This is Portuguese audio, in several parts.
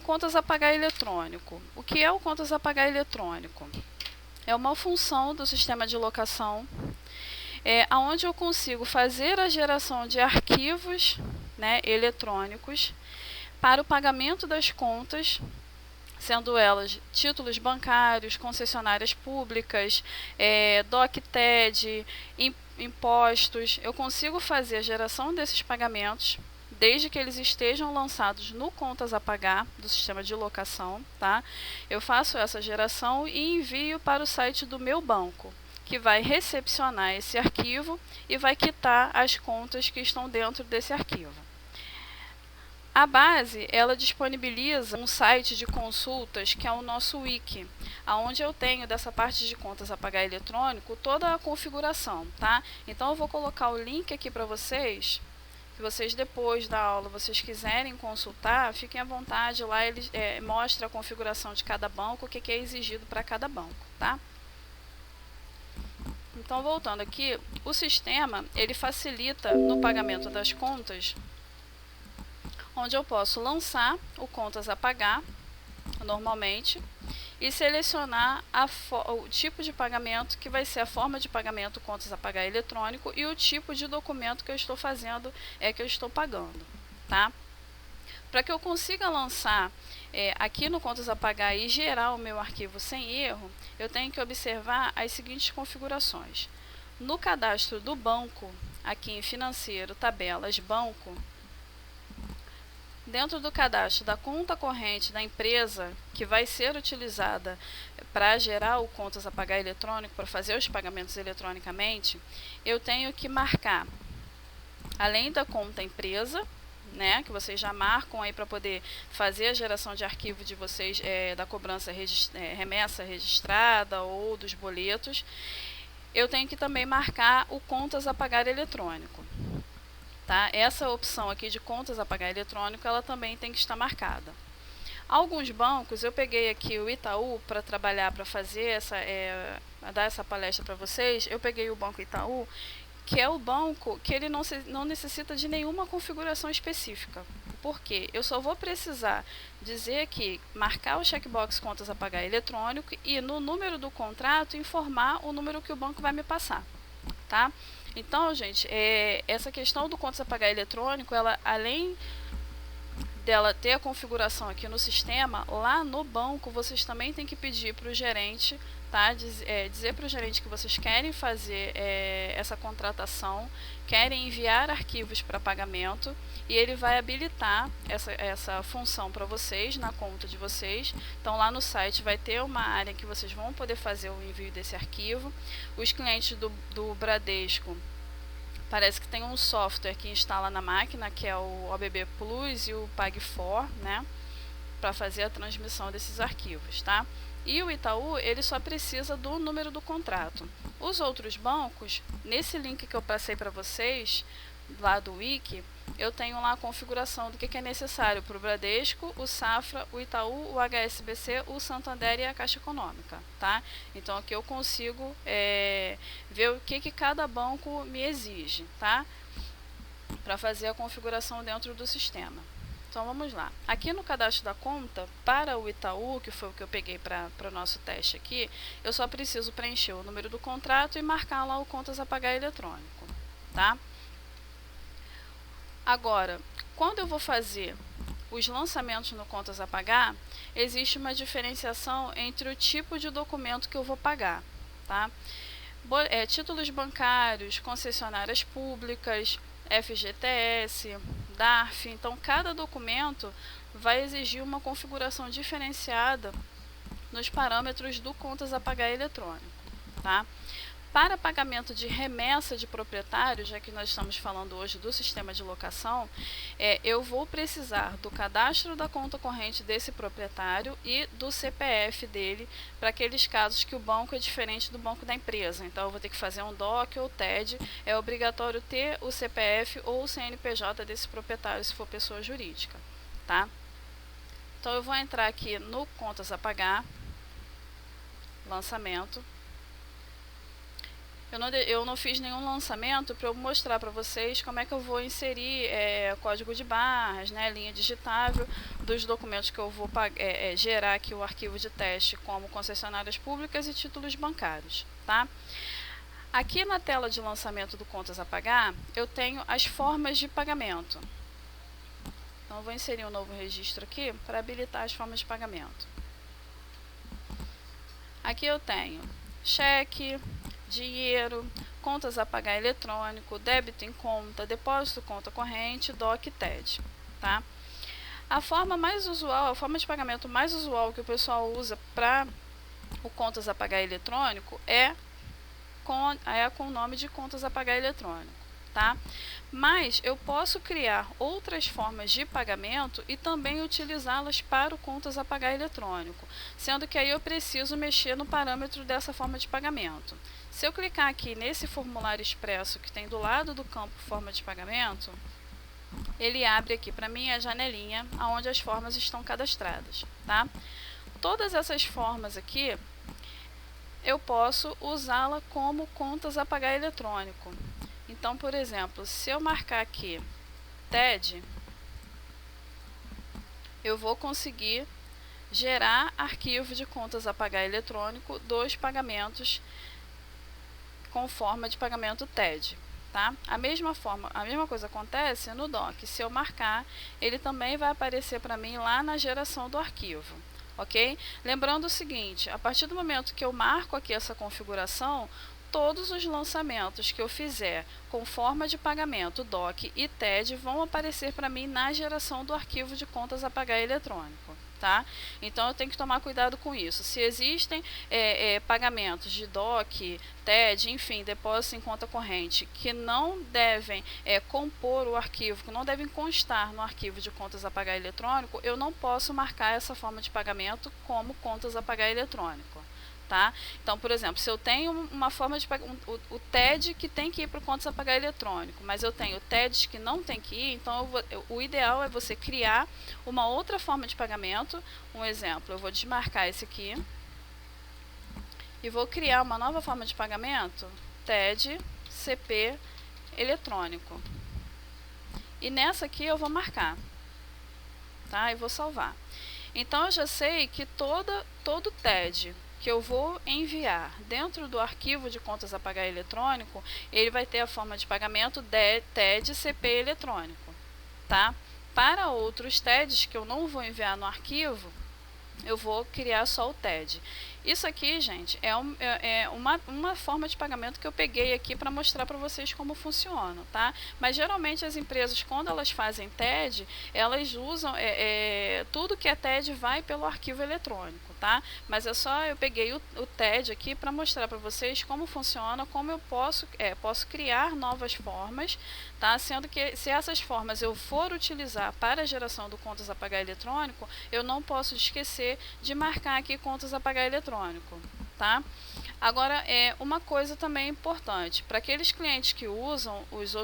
contas a pagar eletrônico. O que é o contas a pagar eletrônico? É uma função do sistema de locação, onde eu consigo fazer a geração de arquivos, né, eletrônicos para o pagamento das contas, sendo elas títulos bancários, concessionárias públicas, DOC-TED, impostos. Eu consigo fazer a geração desses pagamentos desde que eles estejam lançados no contas a pagar do sistema de locação, tá? Eu faço essa geração e envio para o site do meu banco, que vai recepcionar esse arquivo e vai quitar as contas que estão dentro desse arquivo. A base, ela disponibiliza um site de consultas que é o nosso wiki, onde eu tenho dessa parte de contas a pagar eletrônico toda a configuração, tá? Então eu vou colocar o link aqui para vocês, se vocês depois da aula vocês quiserem consultar, fiquem à vontade, lá ele mostra a configuração de cada banco, o que é exigido para cada banco, tá? Então, voltando aqui, o sistema, ele facilita no pagamento das contas, onde eu posso lançar o contas a pagar, normalmente, e selecionar o tipo de pagamento, que vai ser a forma de pagamento contas a pagar eletrônico, e o tipo de documento que eu estou fazendo, que eu estou pagando, tá? Para que eu consiga lançar aqui no contas a pagar e gerar o meu arquivo sem erro, eu tenho que observar as seguintes configurações. No cadastro do banco, aqui em financeiro, tabelas, banco, dentro do cadastro da conta corrente da empresa, que vai ser utilizada para gerar o contas a pagar eletrônico, para fazer os pagamentos eletronicamente, eu tenho que marcar, além da conta empresa, né, que vocês já marcam aí para poder fazer a geração de arquivo de vocês, da cobrança remessa registrada ou dos boletos, eu tenho que também marcar o contas a pagar eletrônico. Tá? Essa opção aqui de contas a pagar eletrônico, ela também tem que estar marcada. Alguns bancos, eu peguei aqui o Itaú para trabalhar, para fazer dar essa palestra para vocês, eu peguei o Banco Itaú, que é o banco que ele não necessita de nenhuma configuração específica. Por quê? Eu só vou precisar dizer aqui, marcar o checkbox contas a pagar eletrônico e no número do contrato informar o número que o banco vai me passar, tá? Então, gente, essa questão do contas a pagar eletrônico, ela, além dela ter a configuração aqui no sistema, lá no banco vocês também têm que pedir para o gerente, tá? Dizer para o gerente que vocês querem fazer essa contratação, querem enviar arquivos para pagamento, e ele vai habilitar essa função para vocês na conta de vocês. Então lá no site vai ter uma área que vocês vão poder fazer o envio desse arquivo. Os clientes do Bradesco, parece que tem um software que instala na máquina, que é o OBB Plus e o Pag4, né, para fazer a transmissão desses arquivos, tá? E o Itaú, ele só precisa do número do contrato. Os outros bancos, nesse link que eu passei para vocês, lá do Wiki, eu tenho lá a configuração do que é necessário para o Bradesco, o Safra, o Itaú, o HSBC, o Santander e a Caixa Econômica, tá? Então aqui eu consigo ver o que cada banco me exige, tá? Para fazer a configuração dentro do sistema. Então vamos lá. Aqui no cadastro da conta, para o Itaú, que foi o que eu peguei para o nosso teste aqui, eu só preciso preencher o número do contrato e marcar lá o contas a pagar eletrônico, tá? Agora, quando eu vou fazer os lançamentos no contas a pagar, existe uma diferenciação entre o tipo de documento que eu vou pagar, tá? Títulos bancários, concessionárias públicas, FGTS, DARF. Então, cada documento vai exigir uma configuração diferenciada nos parâmetros do contas a pagar eletrônico, tá? Para pagamento de remessa de proprietário, já que nós estamos falando hoje do sistema de locação, eu vou precisar do cadastro da conta corrente desse proprietário e do CPF dele, para aqueles casos que o banco é diferente do banco da empresa. Então, eu vou ter que fazer um DOC ou TED, é obrigatório ter o CPF ou o CNPJ desse proprietário, se for pessoa jurídica, tá? Então, eu vou entrar aqui no contas a pagar, lançamento. Eu não fiz nenhum lançamento para eu mostrar para vocês como é que eu vou inserir código de barras, né, linha digitável, dos documentos que eu vou gerar aqui o arquivo de teste, como concessionárias públicas e títulos bancários, tá? Aqui na tela de lançamento do Contas a Pagar, eu tenho as formas de pagamento. Então, eu vou inserir um novo registro aqui para habilitar as formas de pagamento. Aqui eu tenho cheque, dinheiro, contas a pagar eletrônico, débito em conta, depósito conta corrente, DOC e TED, tá? A forma mais usual, a forma de pagamento mais usual que o pessoal usa para o contas a pagar eletrônico é com o nome de contas a pagar eletrônico, tá? Mas eu posso criar outras formas de pagamento e também utilizá-las para o contas a pagar eletrônico, sendo que aí eu preciso mexer no parâmetro dessa forma de pagamento. Se eu clicar aqui nesse formulário expresso que tem do lado do campo forma de pagamento, ele abre aqui para mim a janelinha onde as formas estão cadastradas, tá? Todas essas formas aqui eu posso usá-la como contas a pagar eletrônico. Então, por exemplo, se eu marcar aqui TED, eu vou conseguir gerar arquivo de contas a pagar eletrônico dos pagamentos com forma de pagamento TED. Tá? A mesma coisa acontece no DOC. Se eu marcar, ele também vai aparecer para mim lá na geração do arquivo. Ok? Lembrando o seguinte, a partir do momento que eu marco aqui essa configuração, todos os lançamentos que eu fizer com forma de pagamento DOC e TED vão aparecer para mim na geração do arquivo de contas a pagar eletrônico. Tá? Então, eu tenho que tomar cuidado com isso. Se existem pagamentos de DOC, TED, enfim, depósito em conta corrente, que não devem compor o arquivo, que não devem constar no arquivo de contas a pagar eletrônico, eu não posso marcar essa forma de pagamento como contas a pagar eletrônico. Tá? Então, por exemplo, se eu tenho uma forma de o TED que tem que ir para o contas a pagar eletrônico, mas eu tenho TEDs que não tem que ir, então o ideal é você criar uma outra forma de pagamento. Um exemplo, eu vou desmarcar esse aqui e vou criar uma nova forma de pagamento, TED CP eletrônico. E nessa aqui eu vou marcar, tá? E vou salvar. Então, eu já sei que todo TED que eu vou enviar dentro do arquivo de contas a pagar eletrônico, ele vai ter a forma de pagamento TED CP eletrônico, tá? Para outros TEDs que eu não vou enviar no arquivo, eu vou criar só o TED. Isso aqui, gente, é uma forma de pagamento que eu peguei aqui para mostrar para vocês como funciona, tá? Mas geralmente as empresas, quando elas fazem TED, elas usam, tudo que é TED vai pelo arquivo eletrônico, tá? Mas eu peguei o TED aqui para mostrar para vocês como funciona, como eu posso criar novas formas, tá? Sendo que se essas formas eu for utilizar para a geração do contas a pagar eletrônico, eu não posso esquecer de marcar aqui contas a pagar eletrônico, tá? Agora, uma coisa também importante, para aqueles clientes que usam os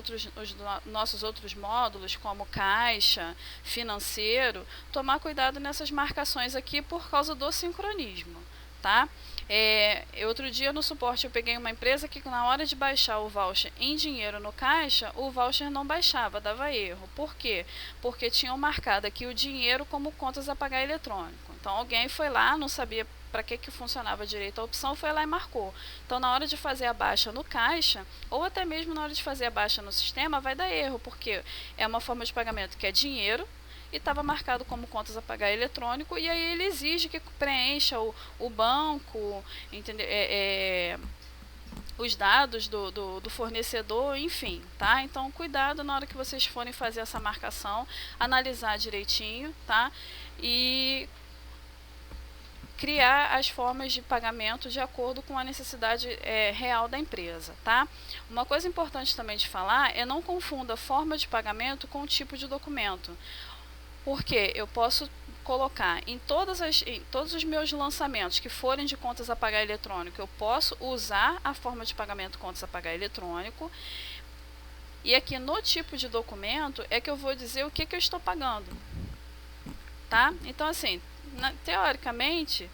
nossos outros módulos, como caixa, financeiro, tomar cuidado nessas marcações aqui por causa do sincronismo, tá? Outro dia no suporte eu peguei uma empresa que na hora de baixar o voucher em dinheiro no caixa, o voucher não baixava, dava erro. Por quê? Porque tinham marcado aqui o dinheiro como contas a pagar eletrônico. Então alguém foi lá, não sabia para que funcionava direito a opção, foi lá e marcou. Então, na hora de fazer a baixa no caixa, ou até mesmo na hora de fazer a baixa no sistema, vai dar erro, porque é uma forma de pagamento que é dinheiro e estava marcado como contas a pagar eletrônico, e aí ele exige que preencha o banco, entendeu? Os dados do fornecedor, enfim, tá? Então, cuidado na hora que vocês forem fazer essa marcação, analisar direitinho, tá? E criar as formas de pagamento de acordo com a necessidade real da empresa, tá? Uma coisa importante também de falar é não confunda forma de pagamento com o tipo de documento, porque eu posso colocar em todos os meus lançamentos que forem de contas a pagar eletrônico, eu posso usar a forma de pagamento contas a pagar eletrônico, e aqui no tipo de documento é que eu vou dizer o que eu estou pagando. tá? Então, assim, teoricamente,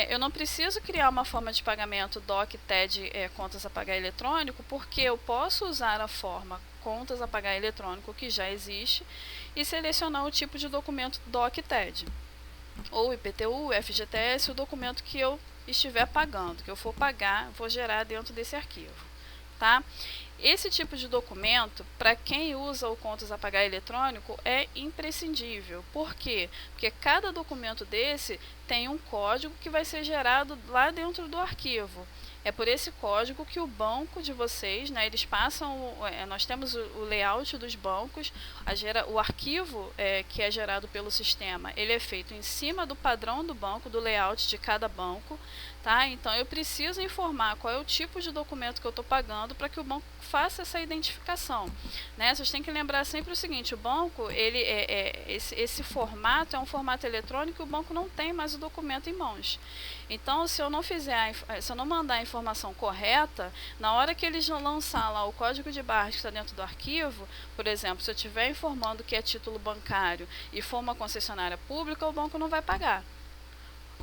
eu não preciso criar uma forma de pagamento DOC, TED, contas a pagar eletrônico, porque eu posso usar a forma contas a pagar eletrônico que já existe e selecionar o tipo de documento DOC, TED, ou IPTU, FGTS, o documento que eu estiver pagando, que eu for pagar, vou gerar dentro desse arquivo, tá? Esse tipo de documento, para quem usa o contas a pagar eletrônico, é imprescindível. Por quê? Porque cada documento desse tem um código que vai ser gerado lá dentro do arquivo. É por esse código que o banco de vocês, né, eles passam, nós temos o layout dos bancos, o arquivo que é gerado pelo sistema, ele é feito em cima do padrão do banco, do layout de cada banco, tá? Então eu preciso informar qual é o tipo de documento que eu estou pagando para que o banco faça essa identificação, né? Vocês têm que lembrar sempre o seguinte: o banco, esse formato é um formato eletrônico e o banco não tem mais o documento em mãos. Então, se eu não mandar a informação correta, na hora que eles vão lançar lá o código de barras que está dentro do arquivo, por exemplo, se eu estiver informando que é título bancário e for uma concessionária pública, o banco não vai pagar.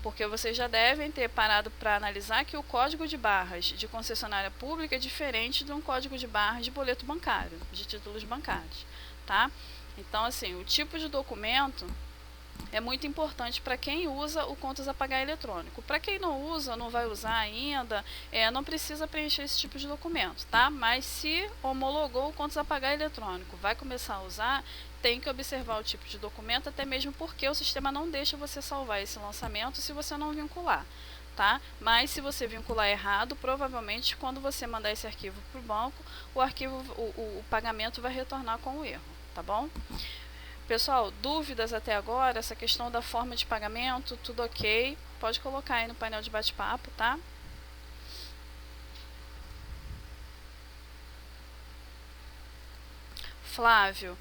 Porque vocês já devem ter parado para analisar que o código de barras de concessionária pública é diferente de um código de barras de boleto bancário, de títulos bancários, tá? Então, assim, o tipo de documento é muito importante para quem usa o contas a pagar eletrônico. Para quem não usa, não vai usar ainda, não precisa preencher esse tipo de documento, tá? Mas se homologou o contas a pagar eletrônico, vai começar a usar, tem que observar o tipo de documento, até mesmo porque o sistema não deixa você salvar esse lançamento se você não vincular, tá? Mas se você vincular errado, provavelmente quando você mandar esse arquivo para o banco, o pagamento vai retornar com o erro, tá bom? Pessoal, dúvidas até agora? Essa questão da forma de pagamento, tudo ok? Pode colocar aí no painel de bate-papo, tá? Flávio,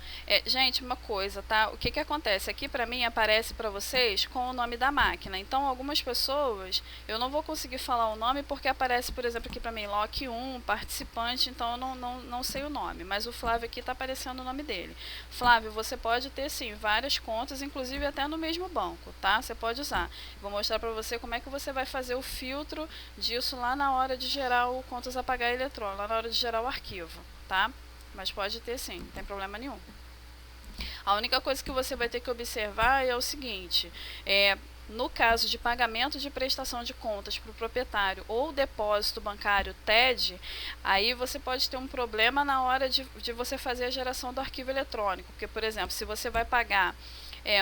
gente, uma coisa, tá? O que que acontece? Aqui para mim aparece para vocês com o nome da máquina. Então, algumas pessoas, eu não vou conseguir falar o nome porque aparece, por exemplo, aqui para mim, Lock 1, participante, então eu não sei o nome. Mas o Flávio aqui está aparecendo o nome dele. Flávio, você pode ter, sim, várias contas, inclusive até no mesmo banco, tá? Você pode usar. Vou mostrar para você como é que você vai fazer o filtro disso lá na hora de gerar o contas a pagar eletrônico, lá na hora de gerar o arquivo, tá? Mas pode ter sim, não tem problema nenhum. A única coisa que você vai ter que observar é o seguinte: no caso de pagamento de prestação de contas para o proprietário ou depósito bancário TED, aí você pode ter um problema na hora de você fazer a geração do arquivo eletrônico. Porque, por exemplo, se você vai pagar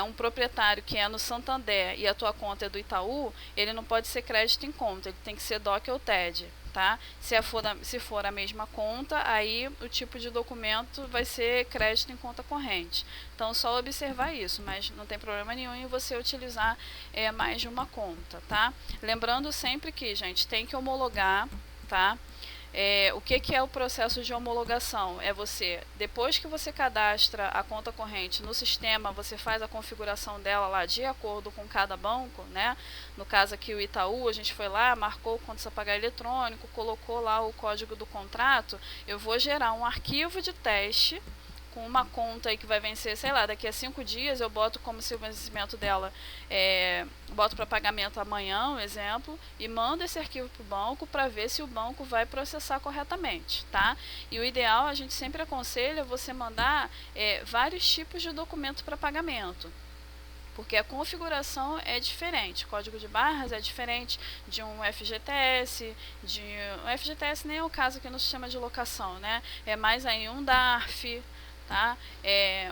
um proprietário que é no Santander e a tua conta é do Itaú, ele não pode ser crédito em conta, ele tem que ser DOC ou TED. Tá? Se for a mesma conta, aí o tipo de documento vai ser crédito em conta corrente. Então, só observar isso, mas não tem problema nenhum em você utilizar mais de uma conta, tá? Lembrando sempre que, gente, tem que homologar, tá? O que é o processo de homologação? É você, depois que você cadastra a conta corrente no sistema, você faz a configuração dela lá de acordo com cada banco, né? No caso aqui o Itaú, a gente foi lá, marcou o contas a pagar eletrônico, colocou lá o código do contrato, eu vou gerar um arquivo de teste com uma conta aí que vai vencer, sei lá, daqui a 5 dias, eu boto como se o vencimento dela, boto para pagamento amanhã, um exemplo, e mando esse arquivo para o banco para ver se o banco vai processar corretamente, tá? E o ideal, a gente sempre aconselha você mandar vários tipos de documento para pagamento, porque a configuração é diferente, o código de barras é diferente de um FGTS, o FGTS nem é o caso aqui no sistema de locação, né? É mais aí um DARF, tá?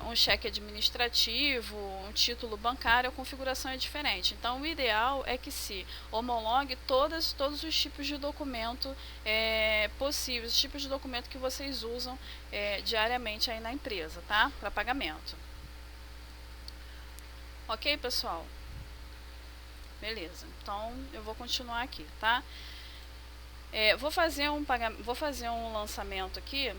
Um cheque administrativo, um título bancário, a configuração é diferente. Então, o ideal é que se homologue todos os tipos de documento possíveis, os tipos de documento que vocês usam diariamente aí na empresa, tá? Para pagamento. Ok, pessoal? Beleza. Então, eu vou continuar aqui, tá? Vou fazer um lançamento aqui.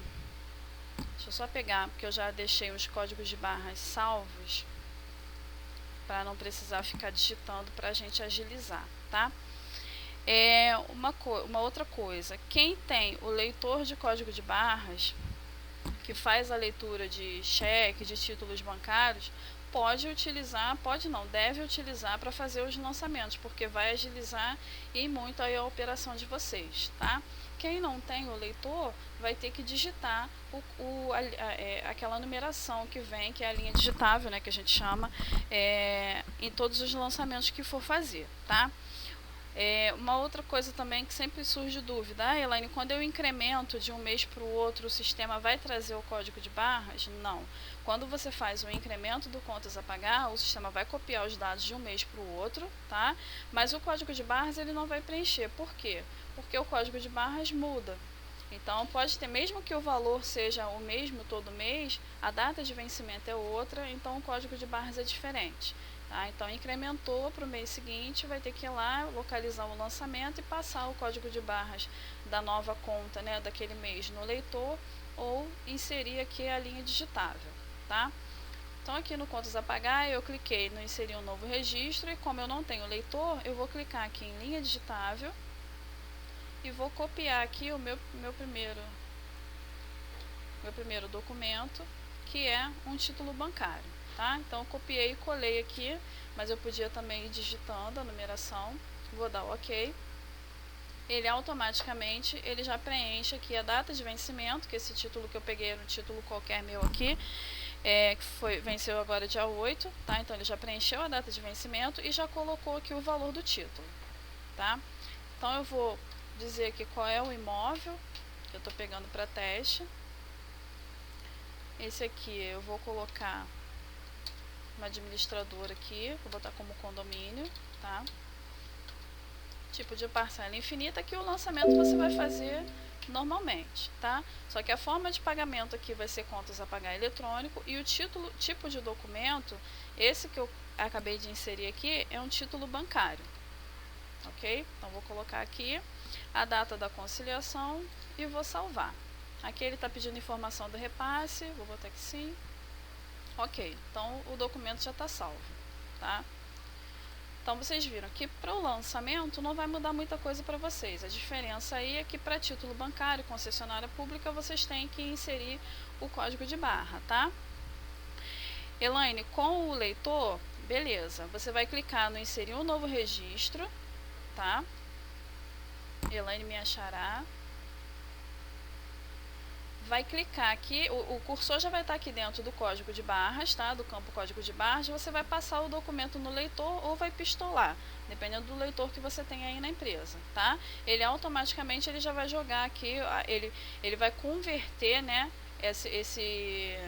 Deixa eu só pegar, porque eu já deixei os códigos de barras salvos para não precisar ficar digitando para a gente agilizar, tá? Uma outra coisa, quem tem o leitor de código de barras, que faz a leitura de cheque, de títulos bancários, pode utilizar, pode não, deve utilizar para fazer os lançamentos, porque vai agilizar e muito aí a operação de vocês, tá? Quem não tem o leitor vai ter que digitar aquela numeração que vem, que é a linha digitável, né, que a gente chama, em todos os lançamentos que for fazer, tá? Uma outra coisa também que sempre surge dúvida, Elaine, quando eu incremento de um mês para o outro, o sistema vai trazer o código de barras? Não. Quando você faz o incremento do contas a pagar, o sistema vai copiar os dados de um mês para o outro, tá? Mas o código de barras ele não vai preencher. Por quê? Porque o código de barras muda. Então, pode ter, mesmo que o valor seja o mesmo todo mês, a data de vencimento é outra, então o código de barras é diferente. Tá? Então, incrementou para o mês seguinte, vai ter que ir lá, localizar o lançamento e passar o código de barras da nova conta, né, daquele mês no leitor, ou inserir aqui a linha digitável. Tá? Então, aqui no contas a pagar, eu cliquei no inserir um novo registro, e como eu não tenho leitor, eu vou clicar aqui em linha digitável, e vou copiar aqui o meu primeiro documento, que é um título bancário, tá? Então, eu copiei e colei aqui, mas eu podia também ir digitando a numeração. Vou dar OK. Ele automaticamente, ele já preenche aqui a data de vencimento, que esse título que eu peguei era um título qualquer meu aqui, que venceu agora dia 8, tá? Então, ele já preencheu a data de vencimento e já colocou aqui o valor do título, tá? Então, eu vou dizer aqui qual é o imóvel que eu estou pegando para teste. Esse aqui eu vou colocar uma administradora aqui, vou botar como condomínio, tá? Tipo de parcela infinita, que o lançamento você vai fazer normalmente, tá? Só que a forma de pagamento aqui vai ser contas a pagar eletrônico, e o tipo de documento, esse que eu acabei de inserir aqui, é um título bancário, ok? Então, vou colocar aqui a data da conciliação e vou salvar. Aqui ele está pedindo informação do repasse, vou botar que sim. Ok, então o documento já está salvo, tá? Então, vocês viram que para o lançamento não vai mudar muita coisa para vocês. A diferença aí é que para título bancário, concessionária pública, vocês têm que inserir o código de barra, tá? Elaine, com o leitor, beleza, você vai clicar no inserir um novo registro, tá? Elaine me achará. Vai clicar aqui, o cursor já vai estar aqui dentro do código de barras, tá? Do campo código de barras, você vai passar o documento no leitor ou vai pistolar, dependendo do leitor que você tem aí na empresa, tá? Ele automaticamente ele já vai jogar aqui, ele vai converter, né, esse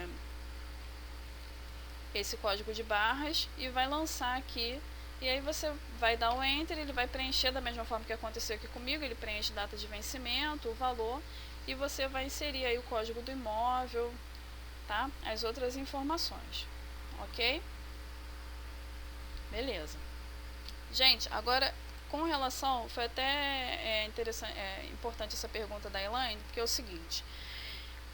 código de barras e vai lançar aqui. E aí você vai dar o Enter, ele vai preencher da mesma forma que aconteceu aqui comigo, ele preenche data de vencimento, o valor, e você vai inserir aí o código do imóvel, tá? As outras informações, ok? Beleza. Gente, agora, com relação, foi até interessante, importante essa pergunta da Elaine, porque é o seguinte,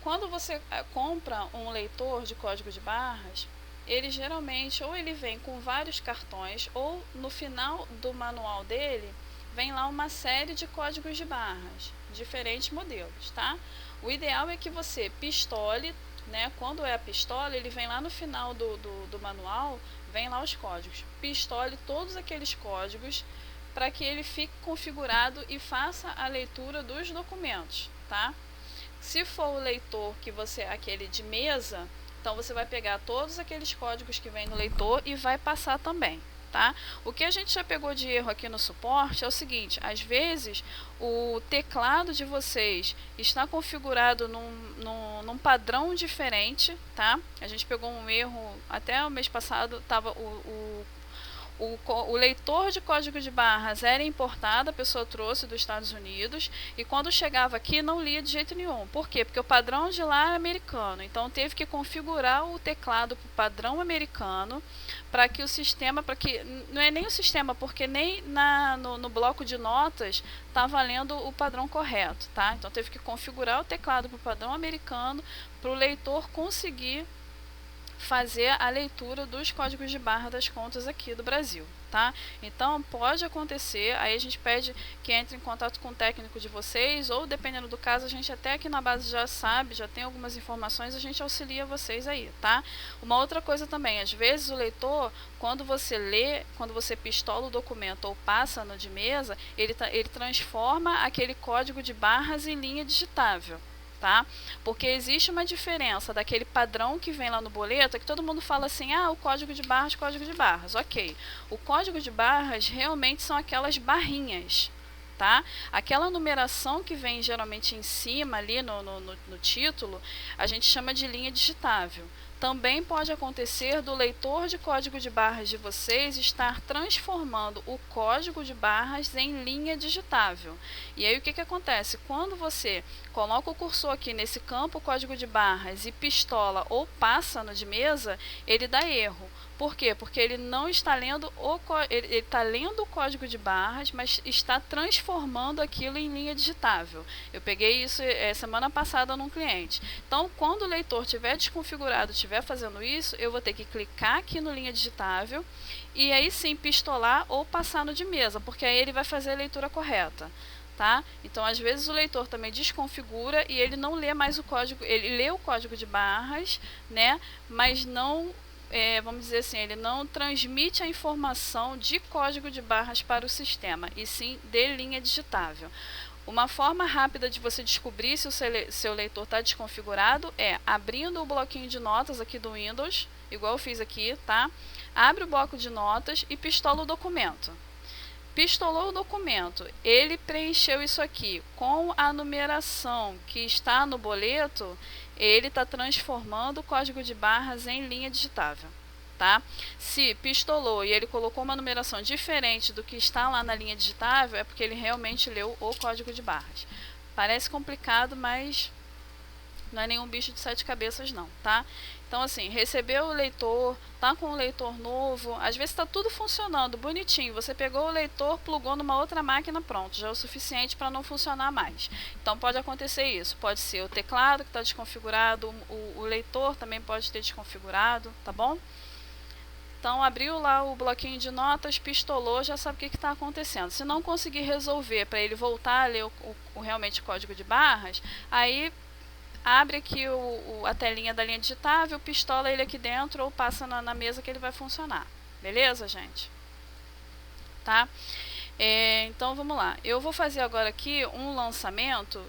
quando você compra um leitor de código de barras, ele geralmente, ou ele vem com vários cartões, ou no final do manual dele, vem lá uma série de códigos de barras, diferentes modelos, tá? O ideal é que você pistole, né? Quando é a pistola, ele vem lá no final do manual, vem lá os códigos. Pistole todos aqueles códigos para que ele fique configurado e faça a leitura dos documentos, tá? Se for o leitor que você, aquele de mesa, então você vai pegar todos aqueles códigos que vem no leitor e vai passar também, tá? O que a gente já pegou de erro aqui no suporte é o seguinte, às vezes o teclado de vocês está configurado num padrão diferente, tá? A gente pegou um erro, até o mês passado estava o leitor de código de barras era importado, a pessoa trouxe dos Estados Unidos, e quando chegava aqui não lia de jeito nenhum. Por quê? Porque o padrão de lá é americano, então teve que configurar o teclado para o padrão americano, para que o sistema, não é nem o sistema, porque nem no bloco de notas está valendo o padrão correto, tá? Então teve que configurar o teclado para o padrão americano, para o leitor conseguir fazer a leitura dos códigos de barra das contas aqui do Brasil, tá? Então pode acontecer, aí a gente pede que entre em contato com o técnico de vocês, ou dependendo do caso, a gente até aqui na base já sabe, já tem algumas informações, a gente auxilia vocês aí, tá? Uma outra coisa também, às vezes o leitor, quando você lê, quando você pistola o documento ou passa no de mesa, ele transforma aquele código de barras em linha digitável. Tá? Porque existe uma diferença daquele padrão que vem lá no boleto, é que todo mundo fala assim, o código de barras, ok. O código de barras realmente são aquelas barrinhas, tá? Aquela numeração que vem geralmente em cima ali no título, a gente chama de linha digitável. Também pode acontecer do leitor de código de barras de vocês estar transformando o código de barras em linha digitável. E aí o que acontece? Quando você coloca o cursor aqui nesse campo código de barras e pistola ou passa no de mesa, ele dá erro. Por quê? Porque ele não está lendo ele está lendo o código de barras, mas está transformando aquilo em linha digitável. Eu peguei isso semana passada num cliente. Então, quando o leitor estiver desconfigurado, estiver fazendo isso, eu vou ter que clicar aqui no linha digitável e aí sim pistolar ou passar no de mesa, porque aí ele vai fazer a leitura correta. Tá? Então, às vezes o leitor também desconfigura e ele não lê mais o código, ele lê o código de barras, né? Mas não vamos dizer assim, ele não transmite a informação de código de barras para o sistema, e sim de linha digitável. Uma forma rápida de você descobrir se o seu leitor está desconfigurado é abrindo o bloquinho de notas aqui do Windows, igual eu fiz aqui, tá? Abre o bloco de notas e pistola o documento. Pistolou o documento, ele preencheu isso aqui com a numeração que está no boleto, ele está transformando o código de barras em linha digitável. Tá? Se pistolou e ele colocou uma numeração diferente do que está lá na linha digitável, é porque ele realmente leu o código de barras. Parece complicado, mas não é nenhum bicho de 7 cabeças não, tá? Então assim, recebeu o leitor, tá com o leitor novo, às vezes está tudo funcionando bonitinho, você pegou o leitor, plugou numa outra máquina, pronto, já é o suficiente para não funcionar mais. Então pode acontecer isso, pode ser o teclado que está desconfigurado, o leitor também pode ter desconfigurado, tá bom? Então abriu lá o bloquinho de notas, pistolou, já sabe o que está acontecendo. Se não conseguir resolver para ele voltar a ler realmente o código de barras, aí abre aqui a telinha da linha digitável, pistola ele aqui dentro ou passa na mesa que ele vai funcionar. Beleza, gente? Tá? Então vamos lá. Eu vou fazer agora aqui um lançamento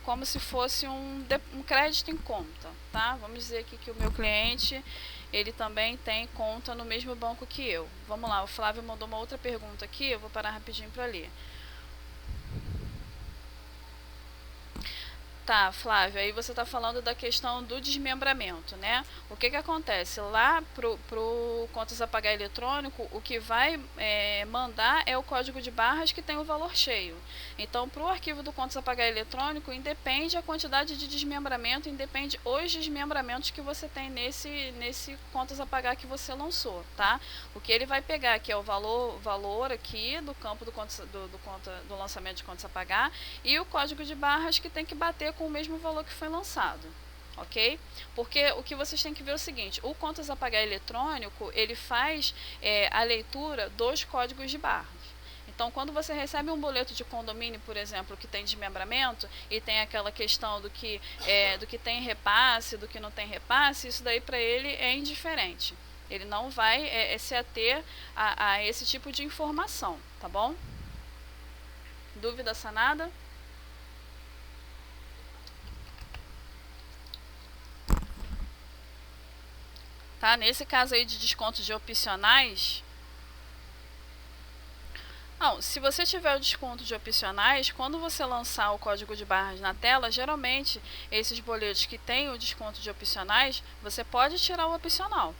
como se fosse um crédito em conta. Tá? Vamos dizer aqui que o meu cliente ele também tem conta no mesmo banco que eu. Vamos lá, o Flávio mandou uma outra pergunta aqui, eu vou parar rapidinho para ler. Tá, Flávio, aí você está falando da questão do desmembramento, né? O que acontece? Lá pro contas a pagar eletrônico, o que vai mandar é o código de barras que tem o valor cheio. Então, para o arquivo do contas a pagar eletrônico, independe a quantidade de desmembramento, independe os desmembramentos que você tem nesse contas a pagar que você lançou, tá? O que ele vai pegar aqui é o valor aqui do campo do lançamento de contas a pagar e o código de barras que tem que bater com o mesmo valor que foi lançado, ok? Porque o que vocês têm que ver é o seguinte, o contas a pagar eletrônico, ele faz a leitura dos códigos de barras. Então, quando você recebe um boleto de condomínio, por exemplo, que tem desmembramento e tem aquela questão do que tem repasse, do que não tem repasse, isso daí para ele é indiferente. Ele não vai se ater a esse tipo de informação, tá bom? Dúvida sanada? Tá? Nesse caso aí de desconto de opcionais, não, se você tiver o desconto de opcionais, quando você lançar o código de barras na tela, geralmente esses boletos que têm o desconto de opcionais, você pode tirar o opcional.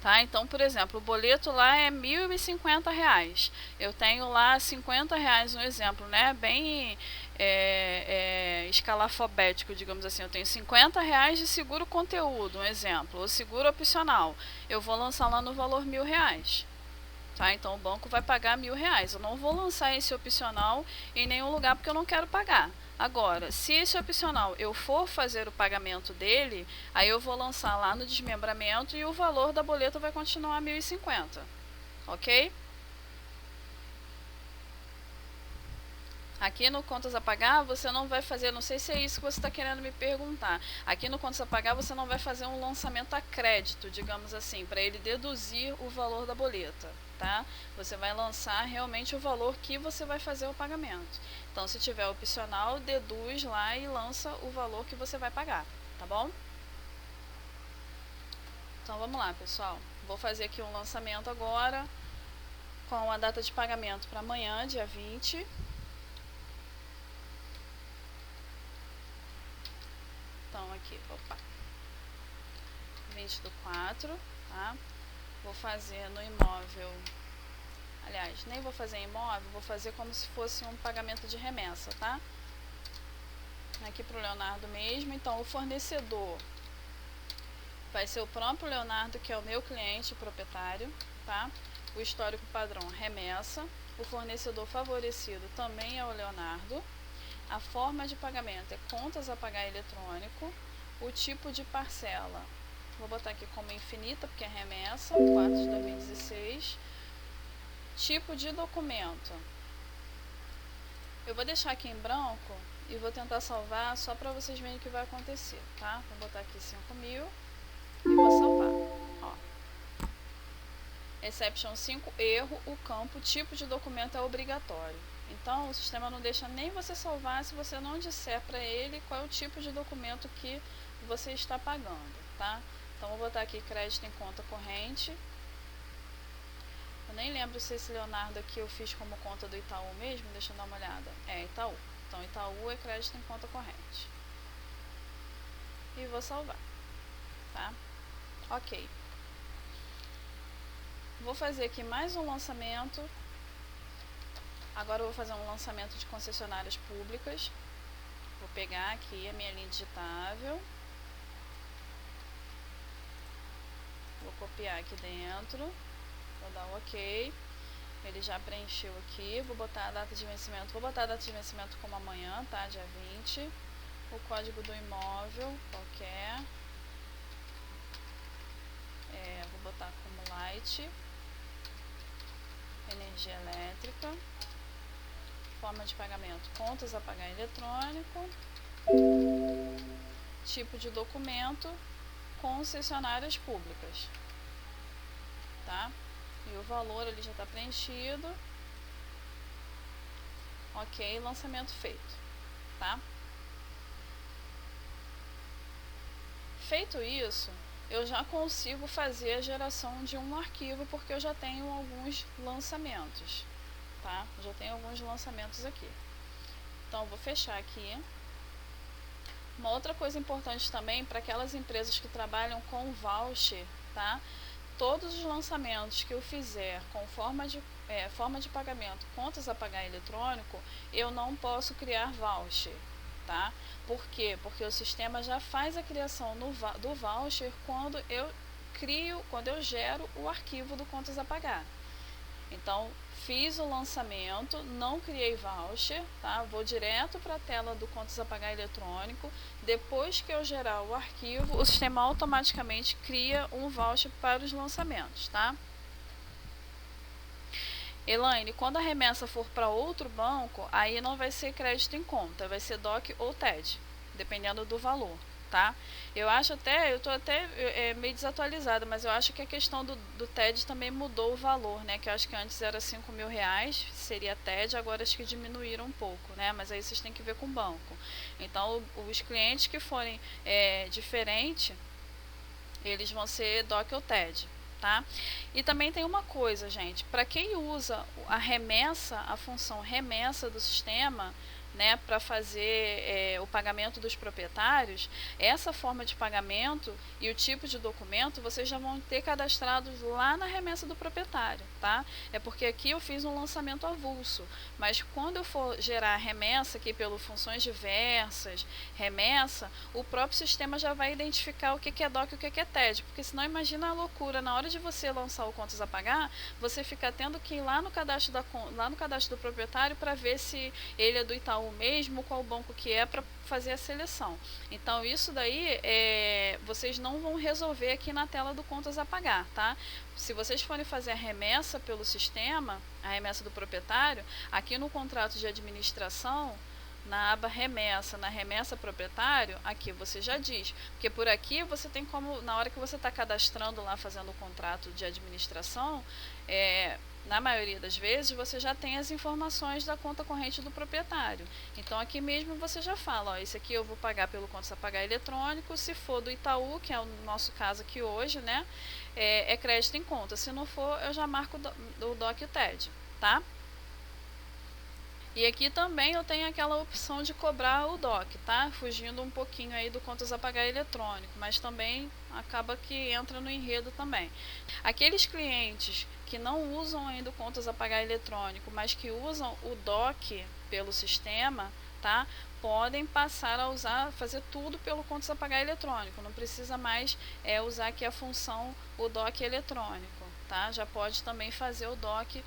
Tá? Então, por exemplo, o boleto lá é R$ 1.050. Eu tenho lá R$50, um exemplo, né? Bem escalafobético, digamos assim. Eu tenho R$50 de seguro conteúdo, um exemplo, ou seguro opcional. Eu vou lançar lá no valor R$1.000. Tá? Então o banco vai pagar R$1.000. Eu não vou lançar esse opcional em nenhum lugar porque eu não quero pagar. Agora, se esse opcional eu for fazer o pagamento dele, aí eu vou lançar lá no desmembramento e o valor da boleta vai continuar R$1.050. Ok? Aqui no Contas a Pagar você não vai fazer, não sei se é isso que você está querendo me perguntar. Aqui no Contas a Pagar você não vai fazer um lançamento a crédito, digamos assim, para ele deduzir o valor da boleta, tá? Você vai lançar realmente o valor que você vai fazer o pagamento. Então, se tiver opcional, deduz lá e lança o valor que você vai pagar, tá bom? Então, vamos lá, pessoal. Vou fazer aqui um lançamento agora com a data de pagamento para amanhã, dia 20. Então, aqui, opa, 20/4, tá? Vou fazer no imóvel, aliás, nem vou fazer em imóvel, vou fazer como se fosse um pagamento de remessa, tá? Aqui pro Leonardo mesmo, então o fornecedor vai ser o próprio Leonardo, que é o meu cliente proprietário, tá? O histórico padrão remessa, o fornecedor favorecido também é o Leonardo. A forma de pagamento é contas a pagar eletrônico. O tipo de parcela, vou botar aqui como infinita, porque é remessa, 4 de 2016. Tipo de documento, eu vou deixar aqui em branco e vou tentar salvar só para vocês verem o que vai acontecer, tá? Vou botar aqui 5.000 e vou salvar. Ó. Exception 5, erro, o campo tipo de documento é obrigatório. Então, o sistema não deixa nem você salvar se você não disser para ele qual é o tipo de documento que você está pagando, tá? Então, vou botar aqui crédito em conta corrente. Eu nem lembro se esse Leonardo aqui eu fiz como conta do Itaú mesmo, deixa eu dar uma olhada. É, Itaú. Então, Itaú é crédito em conta corrente. E vou salvar, tá? Ok. Vou fazer aqui mais um lançamento. Agora eu vou fazer um lançamento de concessionárias públicas. Vou pegar aqui a minha linha digitável. Vou copiar aqui dentro. Vou dar um ok. Ele já preencheu aqui. Vou botar a data de vencimento. Vou botar a data de vencimento como amanhã, tá? Dia 20. O código do imóvel, qualquer. Vou botar como light. Energia elétrica. Forma de pagamento, contas a pagar eletrônico. Tipo de documento, concessionárias públicas, tá? E o valor ele já está preenchido. Ok, lançamento feito, tá? Feito isso, eu já consigo fazer a geração de um arquivo, porque eu já tenho alguns lançamentos, tá? Já tenho alguns lançamentos aqui. Então, vou fechar aqui. Uma outra coisa importante também para aquelas empresas que trabalham com voucher, tá? Todos os lançamentos que eu fizer com forma de pagamento, contas a pagar eletrônico, eu não posso criar voucher, tá? Por quê? Porque o sistema já faz a criação do voucher quando eu gero o arquivo do contas a pagar. Então, fiz o lançamento, não criei voucher, tá? Vou direto para a tela do contas a pagar eletrônico. Depois que eu gerar o arquivo, o sistema automaticamente cria um voucher para os lançamentos, tá? Elaine, quando a remessa for para outro banco, aí não vai ser crédito em conta, vai ser DOC ou TED, dependendo do valor, tá? Eu acho até, eu tô até meio desatualizada, mas eu acho que a questão do TED também mudou o valor, né? Que eu acho que antes era R$ 5.000, seria TED, agora acho que diminuíram um pouco, né? Mas aí vocês têm que ver com o banco. Então, os clientes que forem diferente, eles vão ser DOC ou TED. Tá? E também tem uma coisa, gente, para quem usa a remessa, a função remessa do sistema, né, para fazer o pagamento dos proprietários, essa forma de pagamento e o tipo de documento vocês já vão ter cadastrados lá na remessa do proprietário, tá? É porque aqui eu fiz um lançamento avulso, mas quando eu for gerar remessa aqui pelo funções diversas, remessa, o próprio sistema já vai identificar o que é DOC e o que é TED, porque senão imagina a loucura, na hora de você lançar o contas a pagar, você fica tendo que ir lá no cadastro do proprietário para ver se ele é do Itaú o mesmo, qual banco que é para fazer a seleção. Então isso daí vocês não vão resolver aqui na tela do contas a pagar, tá? Se vocês forem fazer a remessa pelo sistema, a remessa do proprietário, aqui no contrato de administração, na aba remessa, na remessa proprietário, aqui você já diz, porque por aqui você tem como, na hora que você está cadastrando lá, fazendo o contrato de administração, na maioria das vezes você já tem as informações da conta corrente do proprietário. Então aqui mesmo você já fala, ó, esse aqui eu vou pagar pelo contas a pagar eletrônico, se for do Itaú, que é o nosso caso aqui hoje, né, é crédito em conta. Se não for, eu já marco o DOC e o TED, tá? E aqui também eu tenho aquela opção de cobrar o DOC, tá? Fugindo um pouquinho aí do contas a pagar eletrônico, mas também acaba que entra no enredo também. Aqueles clientes que não usam ainda o contas a pagar eletrônico, mas que usam o DOC pelo sistema, tá? Podem passar a usar, fazer tudo pelo contas a pagar eletrônico. Não precisa mais usar aqui a função o DOC eletrônico, tá? Já pode também fazer o DOC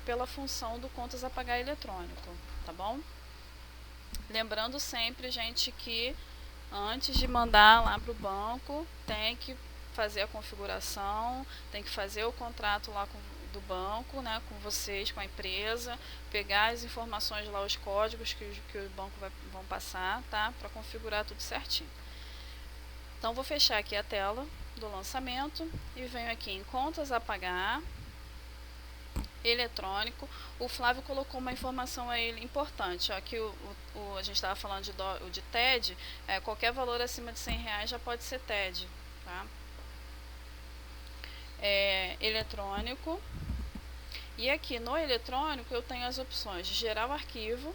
pela função do contas a pagar eletrônico, tá bom? Lembrando sempre, gente, que antes de mandar lá para o banco, tem que fazer a configuração, tem que fazer o contrato lá do banco, né, com vocês, com a empresa, pegar as informações lá, os códigos que o banco vão passar, tá, para configurar tudo certinho. Então, vou fechar aqui a tela do lançamento e venho aqui em contas a pagar eletrônico. O Flávio colocou uma informação aí importante, ó, que a gente estava falando de TED, qualquer valor acima de R$100 já pode ser TED, tá? Eletrônico. E aqui no eletrônico eu tenho as opções de gerar o arquivo,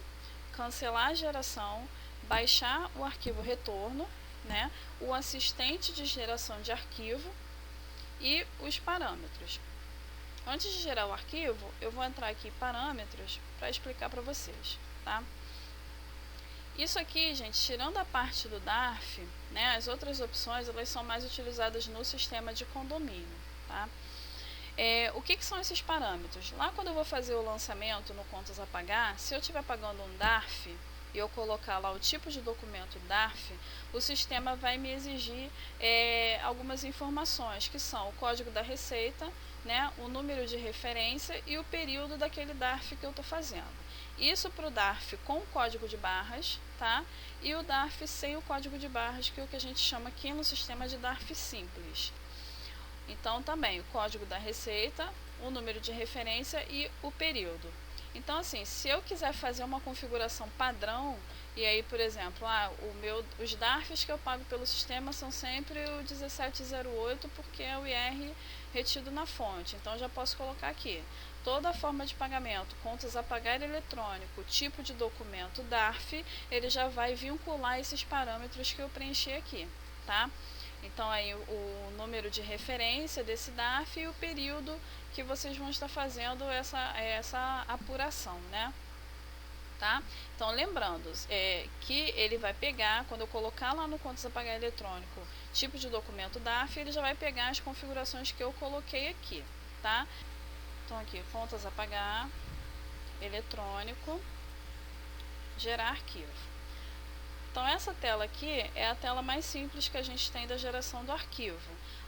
cancelar a geração, baixar o arquivo retorno, né, o assistente de geração de arquivo e os parâmetros. Antes de gerar o arquivo, eu vou entrar aqui em parâmetros para explicar para vocês, tá? Isso aqui, gente, tirando a parte do DARF, né, as outras opções elas são mais utilizadas no sistema de condomínio, tá? O que são esses parâmetros? Lá quando eu vou fazer o lançamento no contas a pagar, se eu estiver pagando um DARF e eu colocar lá o tipo de documento DARF, o sistema vai me exigir algumas informações, que são o código da receita, né, o número de referência e o período daquele DARF que eu estou fazendo. Isso para o DARF com código de barras, tá? E o DARF sem o código de barras, que é o que a gente chama aqui no sistema de DARF simples. Então, também o código da receita, o número de referência e o período. Então, assim, se eu quiser fazer uma configuração padrão, e aí, por exemplo, os DARFs que eu pago pelo sistema são sempre o 1708, porque é o IR retido na fonte. Então, já posso colocar aqui. Toda a forma de pagamento, contas a pagar eletrônico, tipo de documento DARF, ele já vai vincular esses parâmetros que eu preenchi aqui, tá? Então, aí o número de referência desse DARF e o período que vocês vão estar fazendo essa apuração, né? Tá? Então, lembrando que ele vai pegar, quando eu colocar lá no contas a pagar eletrônico, tipo de documento DARF, ele já vai pegar as configurações que eu coloquei aqui, tá? Então, aqui, contas a pagar eletrônico, gerar arquivo. Então, essa tela aqui é a tela mais simples que a gente tem da geração do arquivo,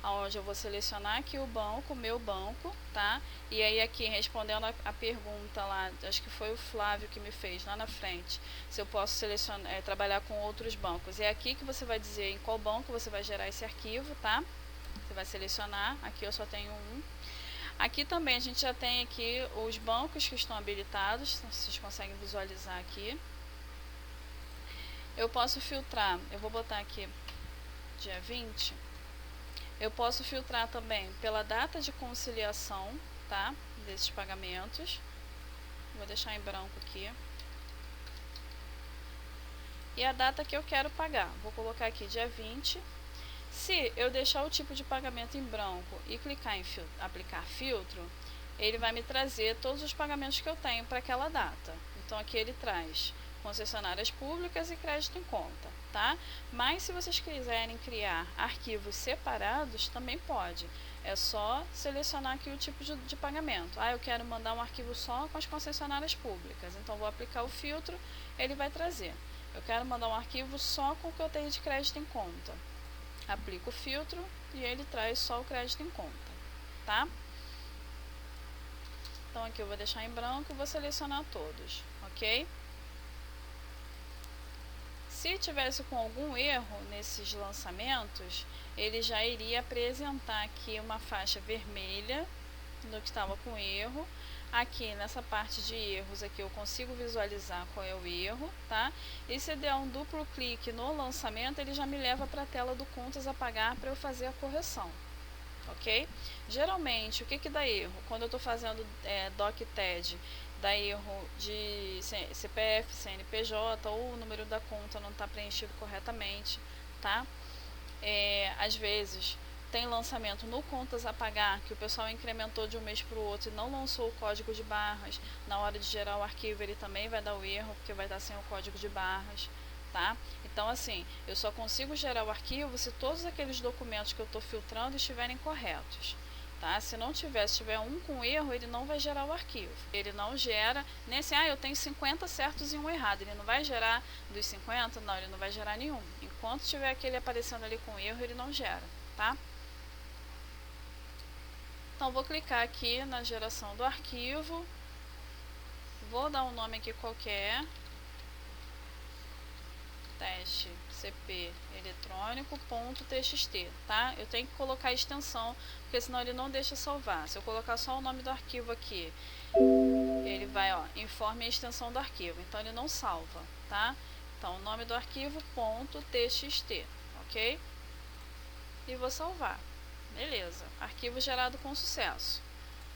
onde eu vou selecionar aqui o banco, o meu banco, tá? E aí aqui, respondendo a pergunta lá, acho que foi o Flávio que me fez lá na frente, se eu posso selecionar, trabalhar com outros bancos. É aqui que você vai dizer em qual banco você vai gerar esse arquivo, tá? Você vai selecionar, aqui eu só tenho um. Aqui também a gente já tem aqui os bancos que estão habilitados, vocês conseguem visualizar aqui. Eu posso filtrar, eu vou botar aqui dia 20, eu posso filtrar também pela data de conciliação, tá, desses pagamentos. Vou deixar em branco aqui. E a data que eu quero pagar, vou colocar aqui dia 20. Se eu deixar o tipo de pagamento em branco e clicar em aplicar filtro, ele vai me trazer todos os pagamentos que eu tenho para aquela data. Então aqui ele traz concessionárias públicas e crédito em conta, tá? Mas se vocês quiserem criar arquivos separados, também pode. É só selecionar aqui o tipo de pagamento. Eu quero mandar um arquivo só com as concessionárias públicas. Então, vou aplicar o filtro, ele vai trazer. Eu quero mandar um arquivo só com o que eu tenho de crédito em conta. Aplico o filtro e ele traz só o crédito em conta, tá? Então, aqui eu vou deixar em branco e vou selecionar todos, ok? Se tivesse com algum erro nesses lançamentos, ele já iria apresentar aqui uma faixa vermelha do que estava com erro. Aqui nessa parte de erros aqui eu consigo visualizar qual é o erro, tá? E se der um duplo clique no lançamento, ele já me leva para a tela do contas a pagar para eu fazer a correção, ok? Geralmente, o que dá erro? Quando eu estou fazendo DocTed, dá erro de CPF, CNPJ ou o número da conta não está preenchido corretamente, tá? Às vezes tem lançamento no contas a pagar, que o pessoal incrementou de um mês para o outro e não lançou o código de barras. Na hora de gerar o arquivo ele também vai dar o erro, porque vai dar sem o código de barras, tá? Então assim, eu só consigo gerar o arquivo se todos aqueles documentos que eu estou filtrando estiverem corretos. Tá? Se não tiver, se tiver um com erro, ele não vai gerar o arquivo. Ele não gera, nem assim, eu tenho 50 certos e um errado. Ele não vai gerar dos 50? Não, ele não vai gerar nenhum. Enquanto tiver aquele aparecendo ali com erro, ele não gera, tá? Então, vou clicar aqui na geração do arquivo. Vou dar um nome aqui qualquer. Teste CP eletrônico.txt, tá? Eu tenho que colocar a extensão, porque senão ele não deixa salvar. Se eu colocar só o nome do arquivo aqui, ele vai, informe a extensão do arquivo, então ele não salva, tá? Então, o nome do arquivo .txt, ok? E vou salvar. Beleza, arquivo gerado com sucesso,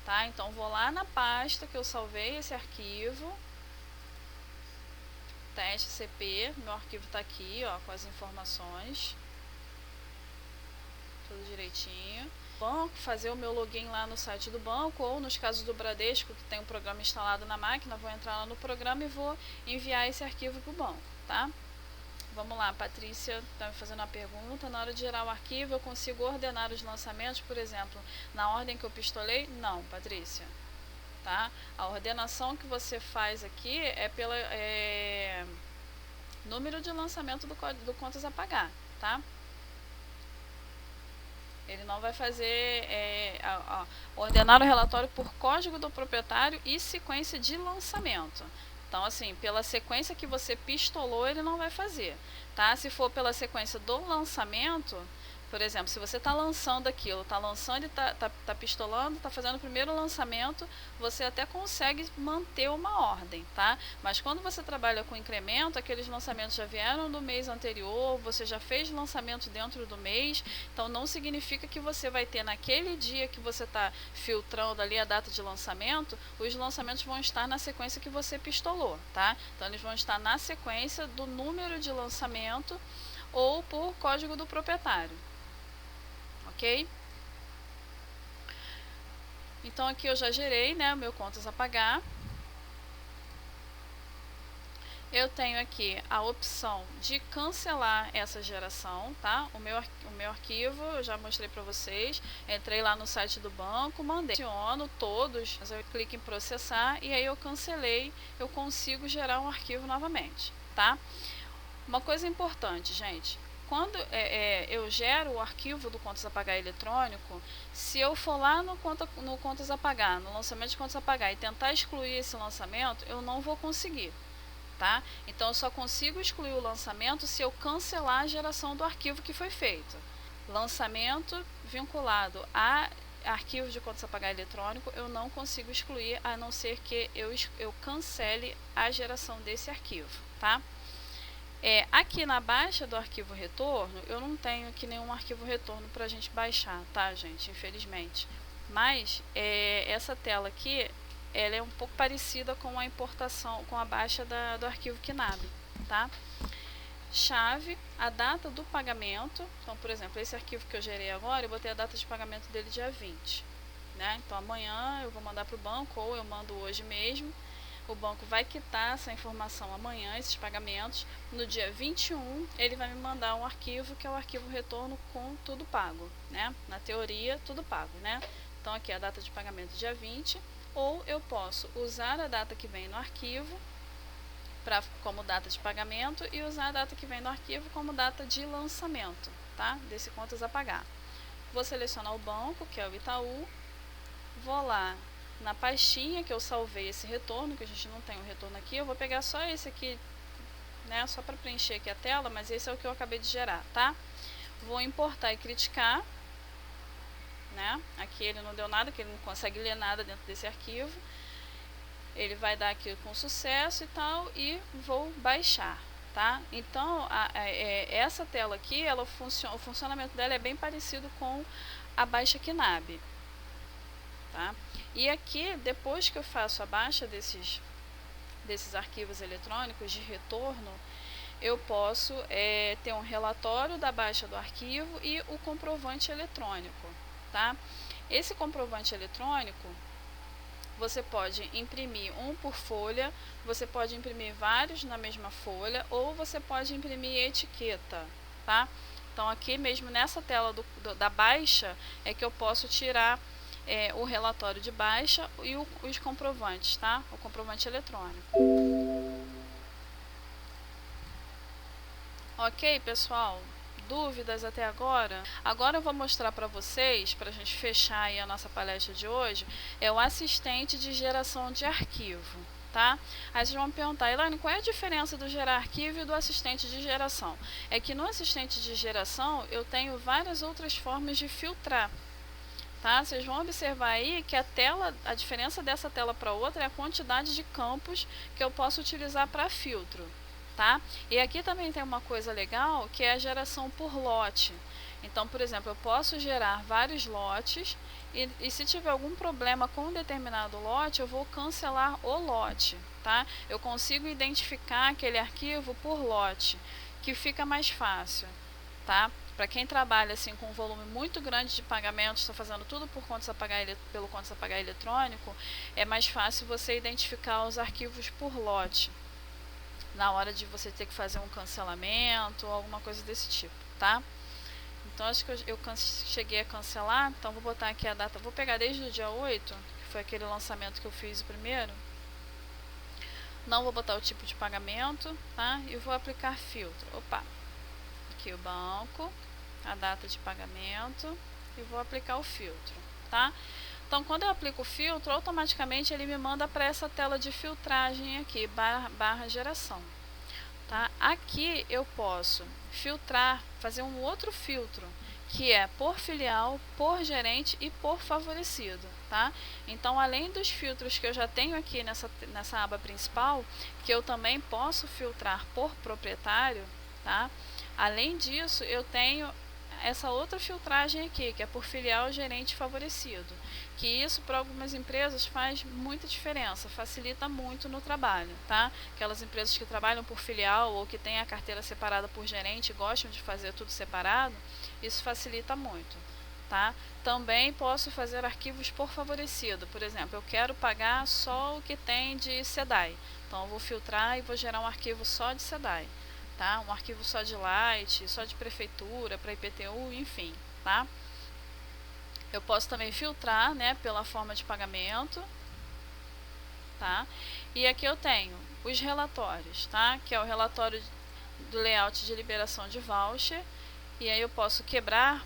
tá? Então, vou lá na pasta que eu salvei esse arquivo, teste CP, meu arquivo está aqui, com as informações, tudo direitinho. Banco, fazer o meu login lá no site do banco, ou nos casos do Bradesco, que tem um programa instalado na máquina, vou entrar lá no programa e vou enviar esse arquivo para o banco, tá? Vamos lá, a Patrícia está me fazendo uma pergunta. Na hora de gerar o arquivo, eu consigo ordenar os lançamentos, por exemplo, na ordem que eu pistolei? Não, Patrícia. Tá? A ordenação que você faz aqui é pelo número de lançamento do contas a pagar, tá? Ele não vai fazer ordenar o relatório por código do proprietário e sequência de lançamento. Então, assim, pela sequência que você pistolou, ele não vai fazer, tá? Se for pela sequência do lançamento, por exemplo, se você está lançando aquilo, está lançando e está pistolando, está fazendo o primeiro lançamento, você até consegue manter uma ordem, tá? Mas quando você trabalha com incremento, aqueles lançamentos já vieram do mês anterior, você já fez lançamento dentro do mês, então não significa que você vai ter naquele dia que você está filtrando ali a data de lançamento, os lançamentos vão estar na sequência que você pistolou, tá? Então eles vão estar na sequência do número de lançamento ou por código do proprietário. Ok? Então aqui eu já gerei, né, o meu contas a pagar. Eu tenho aqui a opção de cancelar essa geração, tá? O meu arquivo, eu já mostrei para vocês. Entrei lá no site do banco, mandei. Seleciono todos, eu clico em processar e aí eu cancelei, eu consigo gerar um arquivo novamente, tá? Uma coisa importante, gente. Quando eu gero o arquivo do contas a pagar eletrônico, se eu for lá no contas a pagar, no lançamento de contas a pagar e tentar excluir esse lançamento, eu não vou conseguir, tá? Então eu só consigo excluir o lançamento se eu cancelar a geração do arquivo que foi feito. Lançamento vinculado a arquivo de contas a pagar eletrônico, eu não consigo excluir, a não ser que eu cancele a geração desse arquivo, tá? Aqui na baixa do arquivo retorno, eu não tenho aqui nenhum arquivo retorno para a gente baixar, tá, gente? Infelizmente. Mas essa tela aqui, ela é um pouco parecida com a importação, com a baixa do arquivo KNAB, tá? Chave, a data do pagamento. Então, por exemplo, esse arquivo que eu gerei agora, eu botei a data de pagamento dele dia 20. Né? Então, amanhã eu vou mandar para o banco ou eu mando hoje mesmo. o banco vai quitar essa informação amanhã, esses pagamentos. No dia 21, ele vai me mandar um arquivo, que é o arquivo retorno com tudo pago, né? Na teoria, tudo pago, né? Então, aqui é a data de pagamento dia 20, ou eu posso usar a data que vem no arquivo como data de pagamento e usar a data que vem no arquivo como data de lançamento, tá? Desse contas a pagar. Vou selecionar o banco, que é o Itaú, vou lá na pastinha que eu salvei esse retorno, que a gente não tem o retorno aqui, eu vou pegar só esse aqui, né, só para preencher aqui a tela, mas esse é o que eu acabei de gerar, tá? Vou importar e criticar, né? Aqui ele não deu nada, que ele não consegue ler nada dentro desse arquivo. Ele vai dar aqui com sucesso e tal, e vou baixar, tá? Então, essa tela aqui, o funcionamento dela é bem parecido com a baixa KNAB, tá? E aqui, depois que eu faço a baixa desses arquivos eletrônicos de retorno, eu posso ter um relatório da baixa do arquivo e o comprovante eletrônico, tá? Esse comprovante eletrônico, você pode imprimir um por folha, você pode imprimir vários na mesma folha, ou você pode imprimir etiqueta, tá? Então, aqui mesmo nessa tela da baixa, é que eu posso tirar o relatório de baixa e os comprovantes, tá? O comprovante eletrônico. Ok, pessoal? Dúvidas até agora? Agora eu vou mostrar para vocês, para a gente fechar aí a nossa palestra de hoje, é o assistente de geração de arquivo, tá? Aí vocês vão me perguntar, Elaine, qual é a diferença do gerar arquivo e do assistente de geração? É que no assistente de geração eu tenho várias outras formas de filtrar, tá? Vocês vão observar aí que a diferença dessa tela para outra é a quantidade de campos que eu posso utilizar para filtro. Tá? E aqui também tem uma coisa legal, que é a geração por lote. Então, por exemplo, eu posso gerar vários lotes e se tiver algum problema com um determinado lote, eu vou cancelar o lote, tá? Eu consigo identificar aquele arquivo por lote, que fica mais fácil, tá? Para quem trabalha assim com um volume muito grande de pagamentos, está fazendo tudo pelo contas a pagar eletrônico, é mais fácil você identificar os arquivos por lote na hora de você ter que fazer um cancelamento ou alguma coisa desse tipo, tá? Então, acho que eu cheguei a cancelar, então vou botar aqui a data, vou pegar desde o dia 8, que foi aquele lançamento que eu fiz o primeiro. Não vou botar o tipo de pagamento, tá? E vou aplicar filtro. Opa! Aqui o banco, a data de pagamento e vou aplicar o filtro, tá? Então, quando eu aplico o filtro, automaticamente ele me manda para essa tela de filtragem aqui, barra geração. Tá? Aqui eu posso filtrar, fazer um outro filtro, que é por filial, por gerente e por favorecido. Tá? Então, além dos filtros que eu já tenho aqui nessa aba principal, que eu também posso filtrar por proprietário, tá? Além disso, eu tenho essa outra filtragem aqui, que é por filial, gerente e favorecido, que isso para algumas empresas faz muita diferença, facilita muito no trabalho, tá? Aquelas empresas que trabalham por filial ou que têm a carteira separada por gerente e gostam de fazer tudo separado, isso facilita muito, tá? Também posso fazer arquivos por favorecido, por exemplo, eu quero pagar só o que tem de SEDAI, então eu vou filtrar e vou gerar um arquivo só de SEDAI. Tá? Um arquivo só de Light, só de prefeitura, para IPTU, enfim, tá? Eu posso também filtrar, né, pela forma de pagamento, tá? E aqui eu tenho os relatórios, tá? Que é o relatório do layout de liberação de voucher, e aí eu posso quebrar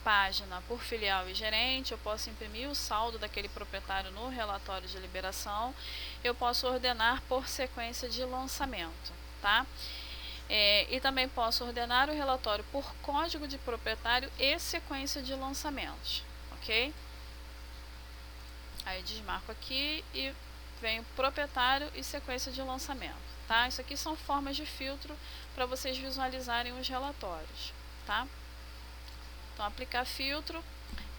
página por filial e gerente, eu posso imprimir o saldo daquele proprietário no relatório de liberação, eu posso ordenar por sequência de lançamento, tá? E também posso ordenar o relatório por código de proprietário e sequência de lançamentos, ok? Aí desmarco aqui e venho proprietário e sequência de lançamento, tá? Isso aqui são formas de filtro para vocês visualizarem os relatórios, tá? Então, aplicar filtro.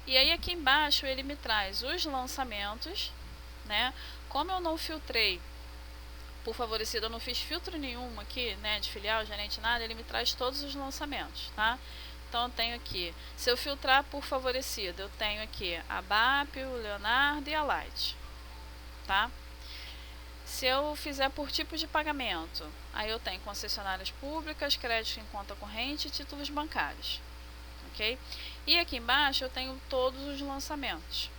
E aí aqui embaixo ele me traz os lançamentos, né? Como eu não filtrei por favorecido, eu não fiz filtro nenhum aqui, né, de filial, gerente, nada, ele me traz todos os lançamentos, tá? Então, eu tenho aqui, se eu filtrar por favorecido, eu tenho aqui a BAP, o Leonardo e a Light, tá? Se eu fizer por tipo de pagamento, aí eu tenho concessionárias públicas, crédito em conta corrente e títulos bancários. Ok? E aqui embaixo eu tenho todos os lançamentos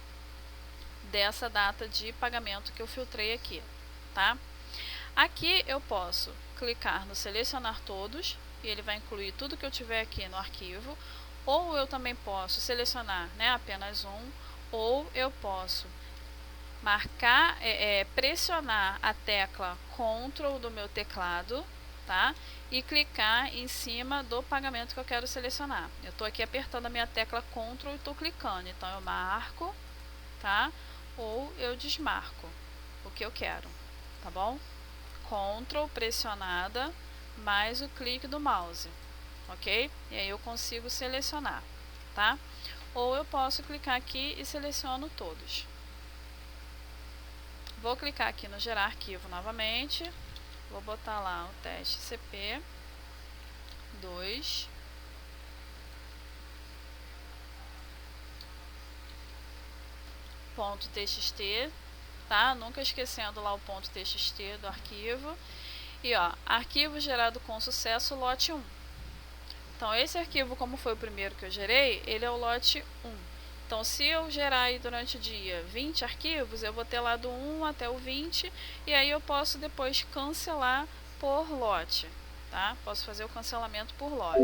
dessa data de pagamento que eu filtrei aqui, tá? Aqui eu posso clicar no selecionar todos e ele vai incluir tudo que eu tiver aqui no arquivo, ou eu também posso selecionar, né, apenas um, ou eu posso marcar, pressionar a tecla Ctrl do meu teclado, tá? E clicar em cima do pagamento que eu quero selecionar. Eu estou aqui apertando a minha tecla Ctrl e estou clicando, então eu marco, tá? Ou eu desmarco o que eu quero, tá bom? Ctrl pressionada mais o clique do mouse, ok? E aí eu consigo selecionar, tá? Ou eu posso clicar aqui e seleciono todos. Vou clicar aqui no gerar arquivo novamente, vou botar lá o teste CP 2. .txt, tá? Nunca esquecendo lá o .txt do arquivo. E ó, arquivo gerado com sucesso lote 1. Então esse arquivo, como foi o primeiro que eu gerei, ele é o lote 1. Então se eu gerar aí durante o dia 20 arquivos, eu vou ter lá do 1 até o 20, e aí eu posso depois cancelar por lote, tá? Posso fazer o cancelamento por lote.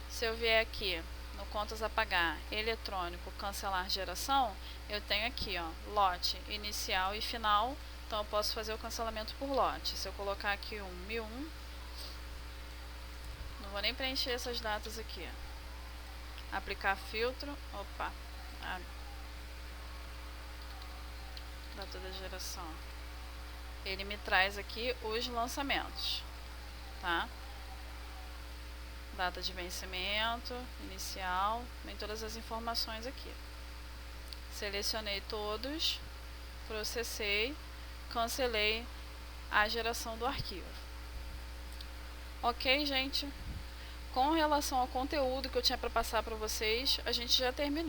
Se eu vier aqui no contas a pagar, eletrônico, cancelar geração, eu tenho aqui, ó, lote inicial e final, então eu posso fazer o cancelamento por lote. Se eu colocar aqui 1001, não vou nem preencher essas datas aqui. Aplicar filtro, opa, data da geração. Ele me traz aqui os lançamentos, tá? Data de vencimento, inicial, tem todas as informações aqui. Selecionei todos, processei, cancelei a geração do arquivo. Ok, gente? Com relação ao conteúdo que eu tinha para passar para vocês, a gente já terminou.